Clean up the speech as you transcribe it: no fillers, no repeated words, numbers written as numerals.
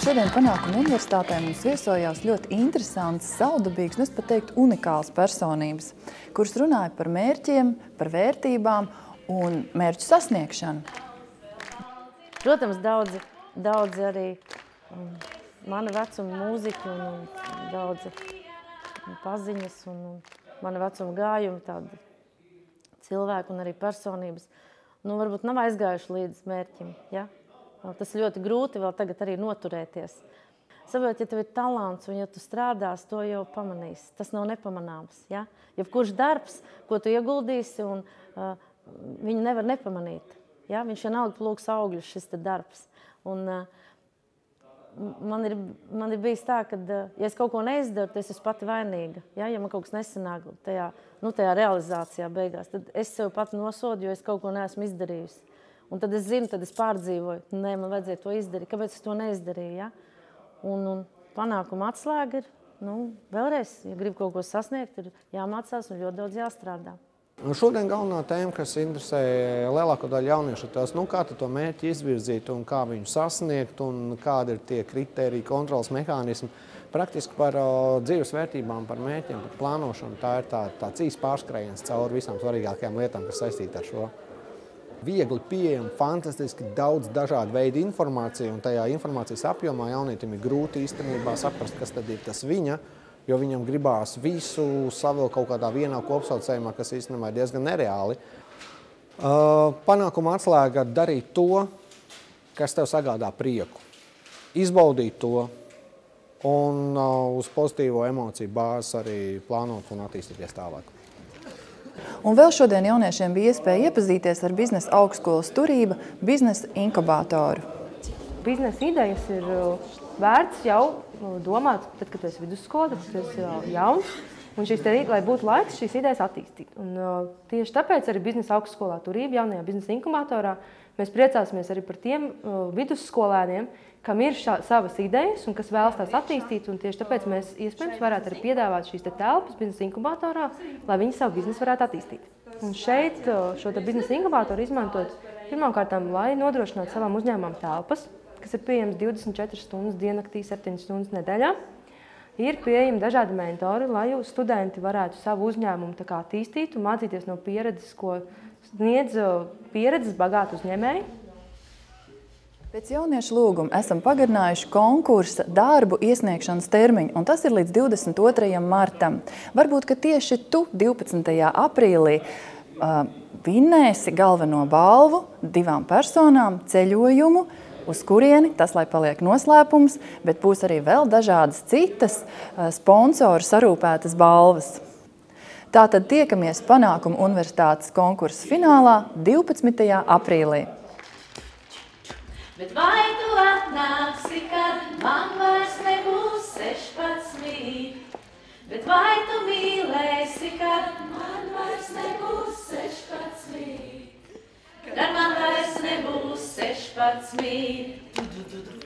Šodien Panākumu universitātē mums viesojās ļoti interesants, saudabīgs, es pat teiktu unikāls personības, kuras runāja par mērķiem, par vērtībām un mērķu sasniegšanu. Protams, daudzi arī mana vecuma mūziķi un daudzi paziņas un mana vecuma gājumi, tādi cilvēki un arī personības, varbūt nav aizgājuši līdz mērķim, ja? Tas ļoti grūti vēl tagad arī noturēties. Saprot, ja tev ir talants un ja tu strādās, to jau pamanīs. Tas nav nepamanāms, ja? Jebkurš darbs, ko tu ieguldīsi, un viņu nevar nepamanīt. Ja? Viņš vienalga plūks augļus, šis te darbs. Un man ir bijis tā, ka, ja es kaut ko neizdaru, tad es esmu pati vainīga. Ja man kaut kas nesanāk tajā realizācijā beigās, tad es sev pati nosodu, jo es kaut ko neesmu izdarījusi. Un tad es zinu, tad es pārdzīvoju. Nē, man vajadzēja to izdarīt. Kāpēc es to neizdarīju? Ja? Un panākuma atslēga ir, vēlreiz, ja grib kaut ko sasniegt, ir jāmācās un ļoti daudz jāstrādā. Šodien galvenā tēma, kas interesē lielāko daļu jauniešu, ir tas, kā to mērķi izvirzīt un kā viņu sasniegt un kādi ir tie kriteriji, kontrolas mehānismi. Praktiski par dzīves vērtībām, par mērķiem, par plānošanu. Tā ir tāds īsts pārskrējiens cauri visām svarīgākajām lietām, kas saistīta ar šo. Viegli pieejama, fantastiski daudz dažādu veidu informācija, un tajā informācijas apjomā jaunietim ir grūti īstenībā saprast, kas tad ir tas viņa, jo viņam gribās visu savilkt kaut kādā vienā kopsaucējumā, kas īstenībā ir diezgan nereāli. Panākuma atslēga darīt to, kas tev sagādā prieku. Izbaudīt to un uz pozitīvo emociju bāzes arī plānot un attīstīties tālāk. Un vēl šodien jauniešiem bija iespēja iepazīties ar biznesa augstskolas Turība biznesa inkubātoru. Biznesa idejas ir vērts jau domāt, tad, kad tu esi vidusskola, tad, kad tu esi jauns, un lai būtu laiks šīs idejas attīstīt. Un tieši tāpēc arī biznesa augstskolā Turība, jaunajā biznesa inkubātorā, mēs priecāsimies arī par tiem vidusskolēniem, kam ir savas idejas un kas vēlas tās attīstīt, un tieši tāpēc mēs iespējams varētu arī piedāvāt šīs telpas biznesa inkubatorā, lai viņi savu biznesu varētu attīstīt. Un šeit šo biznesa inkubātoru izmantot pirmkārtām, lai nodrošinātu savām uzņēmumam telpas, kas ir pieejams 24 stundas diennaktī, 7 stundas nedēļā. Ir pieejami dažādi mentori, lai studenti varētu savu uzņēmumu attīstīt un mācīties no pieredzes, ko sniedz pieredzes bagāti uzņēmēji. Pēc jauniešu lūguma esam pagarinājuši konkursa darbu iesniegšanas termiņu, un tas ir līdz 22. martam. Varbūt, ka tieši tu 12. aprīlī vinnēsi galveno balvu 2 personām ceļojumu, uz kurieni, tas lai paliek noslēpums, bet būs arī vēl dažādas citas sponsoru sarūpētas balvas. Tātad tiekamies Panākumu universitātes konkursa finālā 12. aprīlī. Bet vai tu atnāksi, kad man vairs nebūs 16? Bet vai tu mīlēsi, kad man vairs nebūs 16? Kad man vairs nebūs 16?